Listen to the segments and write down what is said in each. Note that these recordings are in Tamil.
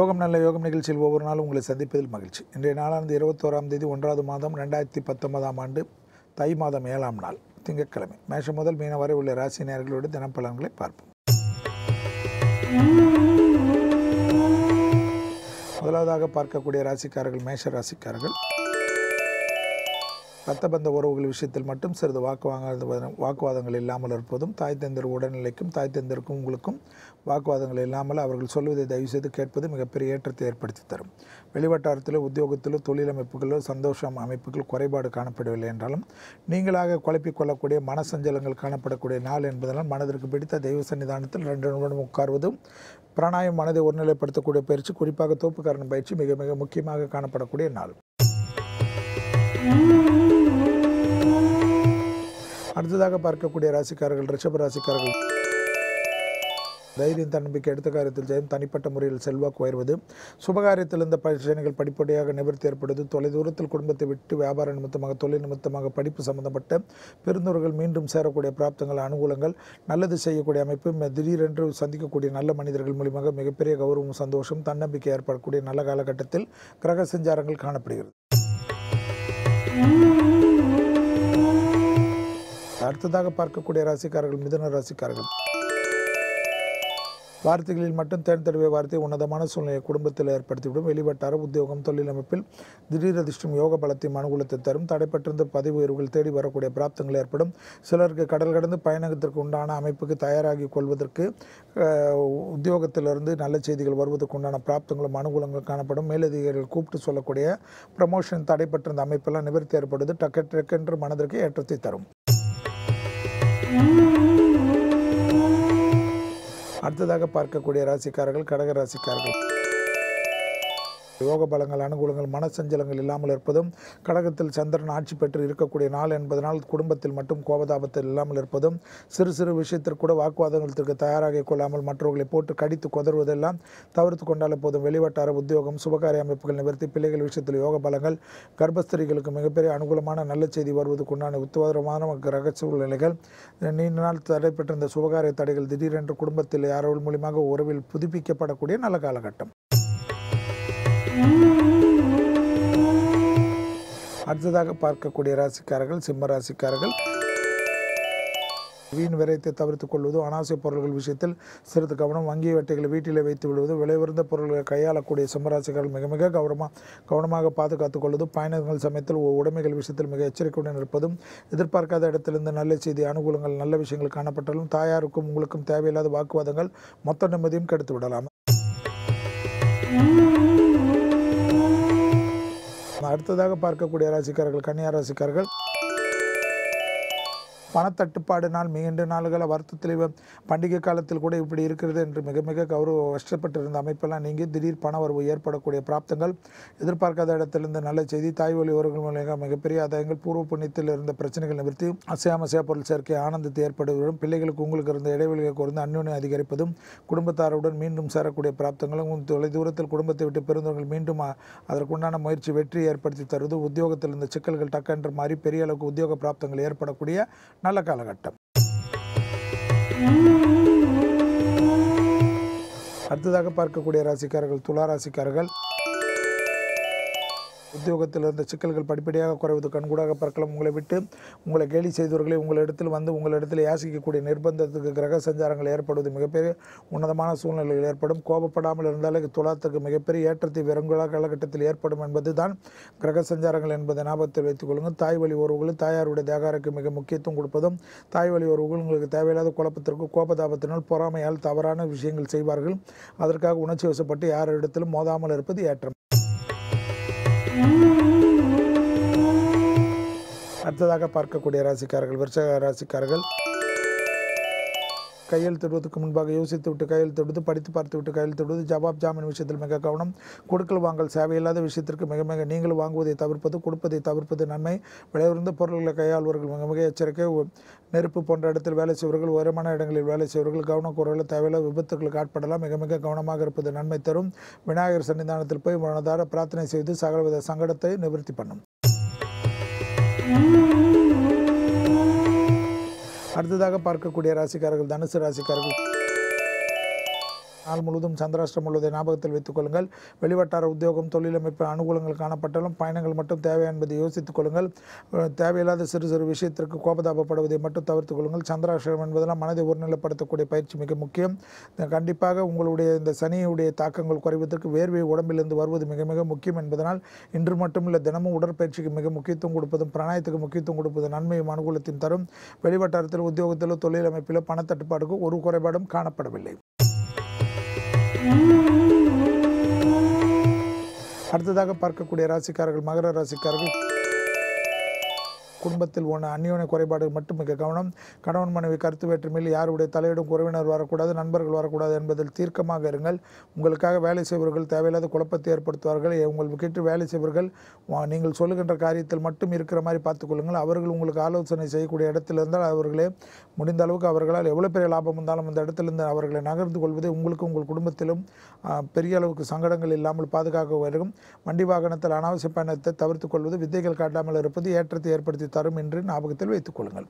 யோகம் நல்ல யோகம் நிகழ்ச்சியில் ஒவ்வொரு நாளும் உங்களை சந்திப்பதில் மகிழ்ச்சி. இன்றைய நாளானது 21ஆம் தேதி 1வது மாதம் 2019ஆம் ஆண்டு தை மாதம் 7ஆம் நாள் திங்கட்கிழமை. மேஷம் முதல் மீனம் வரை உள்ள ராசி நேயர்களோடு தினப்பலன்களை பார்ப்போம். முதலாவதாக பார்க்கக்கூடிய ராசிக்காரர்கள் மேஷ ராசிக்காரர்கள். ரத்தபந்த உறவுகள் விஷயத்தில் மட்டும் சிறிது வாக்குவாதங்கள் இல்லாமல் இருப்பதும், தாய் தந்தர் உடல்நிலைக்கும் தாய் தந்தருக்கும் உங்களுக்கும் வாக்குவாதங்கள் இல்லாமல் அவர்கள் சொல்வதை தயவு செய்து கேட்பது மிகப்பெரிய ஏற்றத்தை ஏற்படுத்தி தரும். வெளிவட்டாரத்திலோ உத்தியோகத்திலோ தொழிலமைப்புகளோ சந்தோஷம் அமைப்புகள் குறைபாடு காணப்படவில்லை என்றாலும் நீங்களாக குழப்பிக் கொள்ளக்கூடிய மனசஞ்சலங்கள் காணப்படக்கூடிய நாள் என்பதனால் மனதிற்கு பிடித்த தெய்வ சன்னிதானத்தில் 2 நிமிடம் உட்கார்வதும் பிராணாயம் மனதை ஒருநிலைப்படுத்தக்கூடிய பயிற்சி, குறிப்பாக தோப்புக்காரன் பயிற்சி மிக மிக முக்கியமாக காணப்படக்கூடிய நாள். அடுத்ததாக பார்க்கக்கூடிய ராசிக்காரர்கள் ரிஷப ராசிக்காரர்கள். தைரியம் தன்னம்பிக்கை எடுத்த காரியத்தில் ஜெயம், தனிப்பட்ட முறையில் செல்வாக்கு உயர்வது, சுபகாரியத்தில் இருந்த பிரச்சனைகள் படிப்படியாக நிவர்த்தி ஏற்படுவது, தொலைதூரத்தில் குடும்பத்தை விட்டு வியாபார நிமித்தமாக தொழில் நிமித்தமாக படிப்பு சம்பந்தப்பட்ட பெருந்தோர்கள் மீண்டும் சேரக்கூடிய பிராப்தங்கள், அனுகூலங்கள், நல்லது செய்யக்கூடிய அமைப்பு, திடீரென்று சந்திக்கக்கூடிய நல்ல மனிதர்கள் மூலியமாக மிகப்பெரிய கௌரவம், சந்தோஷம், தன்னம்பிக்கை ஏற்படக்கூடிய நல்ல காலகட்டத்தில் கிரக சஞ்சாரங்கள் காணப்படுகிறது. அடுத்ததாக பார்க்கக்கூடிய ராசிக்காரர்கள் மிதுன ராசிக்காரர்கள். வார்த்தைகளில் மட்டும் தேர்ந்தெடுவே வார்த்தை உன்னதமான சூழ்நிலையை குடும்பத்தில் ஏற்படுத்திவிடும். வெளிவட்டார உத்தியோகம் தொழில் அமைப்பில் திடீர் அதிர்ஷ்டம் யோக பலத்தையும் அனுகூலத்தை தரும். தடைப்பட்டிருந்த பதவி உயர்வுகள் தேடி வரக்கூடிய பிராப்தங்கள் ஏற்படும். சிலருக்கு கடல் கடந்து பயணத்திற்கு உண்டான அமைப்புக்கு தயாராகி கொள்வதற்கு உத்தியோகத்திலிருந்து நல்ல செய்திகள் வருவதற்கு உண்டான பிராப்தங்களும் அனுகூலங்கள் காணப்படும். மேலதிகாரிகள் கூப்பிட்டு சொல்லக்கூடிய ப்ரமோஷன் தடைப்பட்டிருந்த அமைப்பெல்லாம் நிவர்த்தி ஏற்படுவது டக்கென்று மனதிற்கு ஏற்றத்தை தரும். அடுத்ததாக பார்க்கக்கூடிய ராசிக்காரர்கள் கடக ராசிக்காரர்கள். யோக பலங்கள் அனுகூலங்கள் மனசஞ்சலங்கள் இல்லாமல் இருப்பதும், கடகத்தில் சந்திரன் ஆட்சி பெற்று இருக்கக்கூடிய நாள் என்பதனால் குடும்பத்தில் மட்டும் கோபதாபத்தில் இல்லாமல் இருப்பதும், சிறு சிறு விஷயத்திற்கு கூட வாக்குவாதங்களுக்கு தயாராக கொள்ளாமல் மற்றவர்களை போட்டு கடித்து கொதறுவதெல்லாம் தவிர்த்து கொண்டாலே போதும். வெளிவட்டார உத்தியோகம் சுபகாரிய அமைப்புகள் நிவர்த்தி, பிள்ளைகள் விஷயத்தில் யோக பலங்கள், கர்ப்பஸ்திரிகளுக்கு மிகப்பெரிய அனுகூலமான நல்ல செய்தி வருவதற்குண்டான உத்தரவாதமான கிரக சூழ்நிலைகள், நீண்ட நாள் தடைப்பட்டிருந்த சுபகாரிய தடைகள் திடீரென்று குடும்பத்தில் யாரோ மூலியமாக உறவில் புதுப்பிக்கப்படக்கூடிய நல்ல காலகட்டம். அடுத்ததாக பார்க்கக்கூடிய ராசிக்காரர்கள் சிம்ம ராசிக்காரர்கள். வீண் விரயத்தை தவிர்த்துக் கொள்வது, அனாவசிய பொருள்கள் விஷயத்தில் சிறிது கவனம், வங்கி வட்டைகளை வீட்டிலே வைத்து விடுவது, விலையுறந்த பொருள்களை கையாளக்கூடிய சிம்மராசிக்காரர்கள் மிக மிக கவனமாக பாதுகாத்துக் கொள்வது, பயணங்கள் சமயத்தில் உடைமைகள் விஷயத்தில் மிக எச்சரிக்கையுடன் இருப்பதும், எதிர்பார்க்காத இடத்திலிருந்து நல்ல செய்தி அனுகூலங்கள் நல்ல விஷயங்கள் காணப்பட்டாலும் தாயாருக்கும் உங்களுக்கும் தேவையில்லாத வாக்குவாதங்கள் மொத்த நிம்மதியும் கெடுத்து விடலாம். அடுத்ததாக பார்க்கக்கூடிய ராசிக்காரர்கள் கன்னியா ராசிக்காரர்கள். பணத்தட்டுப்பாடினால் நீண்ட நாள்கள வருத்தத்தில் பண்டிகை காலத்தில் கூட இப்படி இருக்கிறது என்று மிக மிக கஷ்டப்பட்டிருந்த அமைப்பெல்லாம் நீங்கி திடீர் பண வரவு ஏற்படக்கூடிய பிராப்தங்கள், எதிர்பார்க்காத இடத்திலிருந்து நல்ல செய்தி, தாய் வழி உறவுகள் மூலமாக மிகப்பெரிய ஆதாயங்கள், பூர்வ புண்ணியத்தில் இருந்த பிரச்சனைகள் நிவர்த்தி, அசையாமசையா பொருள் சேர்க்கை ஆனந்தத்தை ஏற்படுவதும், பிள்ளைகளுக்கு உங்களுக்கு இருந்த இடைவெளியை குறைந்து அந்யோன்யம் அதிகரிப்பதும், குடும்பத்தாருடன் மீண்டும் சேரக்கூடிய பிராப்தங்களும், தொலைதூரத்தில் குடும்பத்தை விட்டு பெருந்தவர்கள் மீண்டும் அதற்குண்டான முயற்சி வெற்றி ஏற்படுத்தி தருவது, உத்தியோகத்தில் இருந்த சிக்கல்கள் டக்கென்று மாறி பெரிய அளவுக்கு உத்தியோக பிராப்தங்கள் ஏற்படக்கூடிய நல்ல காலகட்டம். அடுத்ததாக பார்க்கக்கூடிய ராசிக்காரர்கள் துலா ராசிக்காரர்கள். உத்தியோகத்தில் இருந்த சிக்கல்கள் படிப்படியாக குறைவது கண்கூடாக பார்க்கலாம். உங்களை விட்டு உங்களை கேலி செய்தவர்களை உங்களிடத்தில் வந்து உங்களிடத்தில் யாசிக்கக்கூடிய நிர்பந்தத்துக்கு கிரக சஞ்சாரங்கள் ஏற்படுவது மிகப்பெரிய உன்னதமான சூழ்நிலைகள் ஏற்படும். கோபப்படாமல் இருந்தாலே துலாத்துக்கு மிகப்பெரிய ஏற்றத்தை வெறுங்குழா காலகட்டத்தில் ஏற்படும் என்பது தான் கிரக சஞ்சாரங்கள் என்பதை ஞாபகத்தில் வைத்துக் கொள்ளுங்கள். தாய் வழி உறவுகள் தாயாருடைய தேகாருக்கு மிக முக்கியத்துவம் கொடுப்பதும், தாய் வழி உறவுகள் உங்களுக்கு தேவையில்லாத குழப்பத்திற்கு கோபதாபத்தினால் பொறாமையால் தவறான விஷயங்கள் செய்வார்கள். அதற்காக உணர்ச்சி வசப்பட்டு யாரிடத்திலும் மோதாமல் இருப்பது ஏற்றம். அடுத்ததாக பார்க்கக்கூடிய ராசிக்காரர்கள் விருச்சிக ராசிக்காரர்கள். கையெழுத்திடுவதற்கு முன்பாக யோசித்து விட்டு கையெழுத்திடுவது, படித்து பார்த்து விட்டு கையெழுத்திடுவது, ஜவாப் ஜாமீன் விஷயத்தில் மிக கவனம், கொடுக்கல் வாங்கல் சேவையில்லாத விஷயத்திற்கு மிக நீங்கள் வாங்குவதை தவிர்ப்பது, கொடுப்பதை தவிர்ப்பது நன்மை. விலையுறந்த பொருட்களை கையாள்வர்கள் மிக எச்சரிக்கை. நெருப்பு போன்ற இடத்தில் வேலை செய்வர்கள், உயரமான இடங்களில் வேலை செய்வர்கள் கவனக்குறைவில் தேவையில்லாத விபத்துகளுக்கு ஆட்படலாம். மிக கவனமாக இருப்பது நன்மை தரும். விநாயகர் சன்னிதானத்தில் போய் மனதார பிரார்த்தனை செய்து சகலவித சங்கடத்தை நிவர்த்தி பண்ணும். அடுத்ததாக பார்க்கக்கூடிய ராசிக்காரர்கள் தனுசு ராசிக்காரர்கள். நாள் முழுவதும் சந்திராஷ்டிரம் உள்ளதை ஞாபகத்தில் வைத்துக் கொள்ளுங்கள். வெளிவட்டார உத்தியோகம், தொழிலமைப்பு அனுகூலங்கள் காணப்பட்டாலும் பயணங்கள் மட்டும் தேவை என்பதை யோசித்துக் கொள்ளுங்கள். தேவையில்லாத சிறு சிறு விஷயத்திற்கு கோபதாபப்படுவதை மட்டும் தவிர்த்துக் கொள்ளுங்கள். சந்திராஷ்டிரம் என்பதெல்லாம் மனதை ஒருநிலைப்படுத்தக்கூடிய பயிற்சி மிக முக்கியம். கண்டிப்பாக உங்களுடைய இந்த சனியுடைய தாக்கங்கள் குறைவதற்கு வேர்வை உடம்பிலிருந்து வருவது மிக மிக முக்கியம் என்பதனால் இன்று மட்டுமில்லை தினமும் உடற்பயிற்சிக்கு மிக முக்கியத்துவம் கொடுப்பதும் பிராணாயத்துக்கு முக்கியத்துவம் கொடுப்பது நன்மையும் அனுகூலத்தையும் தரும். வெளிவட்டாரத்தில் உத்தியோகத்திலோ தொழிலமைப்பிலோ பணத்தட்டுப்பாடுக்கு ஒரு குறைபாடும் காணப்படவில்லை. அடுத்ததாக பார்க்கக்கூடிய ராசிக்காரர்கள் மகர ராசிக்காரர்கள். குடும்பத்தில் அந்யோன்ய குறைபாடு மட்டும் மிக கவனம். கணவன் மனைவி கருத்து வேற்றுமையில் யாருடைய தலையிடும் உறவினர் வரக்கூடாது, நண்பர்கள் வரக்கூடாது என்பதில் தீர்க்கமாக இருங்கள். உங்களுக்காக வேலை செய்பவர்கள் தேவையில்லாத குழப்பத்தை ஏற்படுத்துவார்கள். உங்கள் வீட்டு வேலை செய்பவர்கள் நீங்கள் சொல்லுகின்ற காரியத்தில் மட்டும் இருக்கிற மாதிரி பார்த்துக்கொள்ளுங்கள். அவர்கள் உங்களுக்கு ஆலோசனை செய்யக்கூடிய இடத்தில் இருந்தால் அவர்களே முடிந்த அளவுக்கு அவர்களால் எவ்வளோ பெரிய லாபம் வந்தாலும் அந்த இடத்திலிருந்து அவர்களை நகர்ந்து கொள்வதே உங்களுக்கு உங்கள் குடும்பத்திலும் பெரிய அளவுக்கு சங்கடங்கள் இல்லாமல் பாதுகாக்க வரும். வண்டி வாகனத்தில் அனாவசிய பயணத்தை தவிர்த்துக் கொள்வது, வித்தைகள் காட்டாமல் இருப்பது ஏற்றத்தை ஏற்படுத்தி தரும் என்று ஞாபகத்தில் வைத்துக் கொள்ளுங்கள்.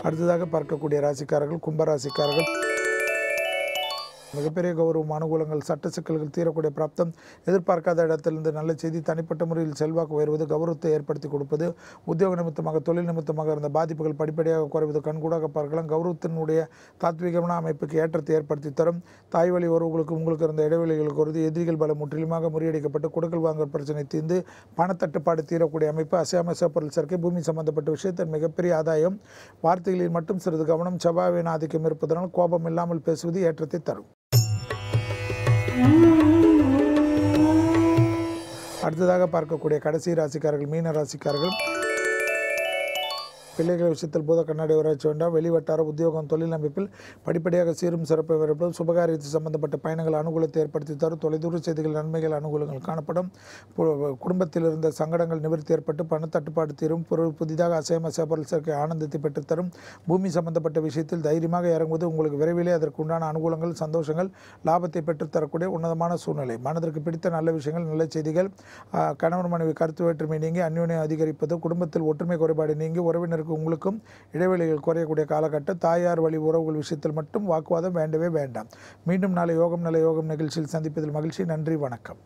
அடுத்ததாக பார்க்கக்கூடிய ராசிக்காரர்கள் கும்பராசிக்காரர்கள். மிகப்பெரிய கௌரவம், அனுகூலங்கள், சட்ட சிக்கல்கள் தீரக்கூடிய பிராப்தம், எதிர்பார்க்காத இடத்திலிருந்து நல்ல செய்தி, தனிப்பட்ட முறையில் செல்வாக்கு உயர்வது, கௌரவத்தை ஏற்படுத்தி கொடுப்பது, உத்தியோக நிமித்தமாக தொழில் நிமித்தமாக இருந்த பாதிப்புகள் படிப்படியாக குறைவது கண்கூடாக பார்க்கலாம். கௌரவத்தினுடைய தாத்வீகமான அமைப்புக்கு ஏற்றத்தை ஏற்படுத்தி தரும். தாய் வழி உறவுகளுக்கு உங்களுக்கு இருந்த இடைவெளிகளுக்கு ஒரு எதிரிகள் பலம் முற்றிலுமாக முறியடிக்கப்பட்டு கொடுக்கல் வாங்கல் பிரச்சனை தீர்ந்து பணத்தட்டுப்பாடு தீரக்கூடிய அமைப்பு, அசையாமச பொருள் சேர்க்கை, பூமி சம்பந்தப்பட்ட விஷயத்தில் மிகப்பெரிய ஆதாயம். வார்த்தைகளில் மட்டும் சிறிது கவனம். செவ்வாயின் ஆதிக்கம் இருப்பதனால் கோபம் இல்லாமல் பேசுவது ஏற்றத்தை தரும். அடுத்ததாக பார்க்கக்கூடிய கடைசி ராசிக்காரர்கள் மீன ராசிக்காரர்கள். பிள்ளைகள் விஷயத்தில் பூத கண்ணாடி வராட்சி வேண்டாம். வெளிவட்டார உத்தியோகம், தொழில் அமைப்பில் படிப்படியாக சீரும் சிறப்பை வரப்படும். சுபகாரியத்தில் சம்பந்தப்பட்ட பயணங்கள் அனுகூலத்தை ஏற்படுத்தி தரும். தொலைதூர செய்திகள், நன்மைகள், அனுகூலங்கள் காணப்படும். குடும்பத்தில் இருந்த சங்கடங்கள் நிவர்த்தி ஏற்பட்டு பணத்தட்டுப்பாடு தீரும். புதிதாக அசையமசைய பொருள் சேர்க்கை ஆனந்தத்தை பெற்றுத்தரும். பூமி சம்பந்தப்பட்ட விஷயத்தில் தைரியமாக இறங்குவது உங்களுக்கு விரைவிலே அதற்கு உண்டான அனுகூலங்கள், சந்தோஷங்கள், லாபத்தை பெற்றுத்தரக்கூடிய உன்னதமான சூழ்நிலை. மனதிற்கு பிடித்த நல்ல விஷயங்கள், நல்ல செய்திகள், கணவன் மனைவி கருத்து வேற்றுமை நீங்கி அந்யோன்யம் அதிகரிப்பது, குடும்பத்தில் ஒற்றுமை குறைபாடு நீங்கி உறவினர் உங்களுக்கும் இடைவெளிகள் குறையக்கூடிய காலகட்டம். தாயார் வழி உறவுகள் விஷயத்தில் மட்டும் வாக்குவாதம் வேண்டவே வேண்டாம். மீண்டும் நாளை யோகம் நல்ல யோகம் நிகழ்ச்சியில் சந்திப்பதில் மகிழ்ச்சி. நன்றி, வணக்கம்.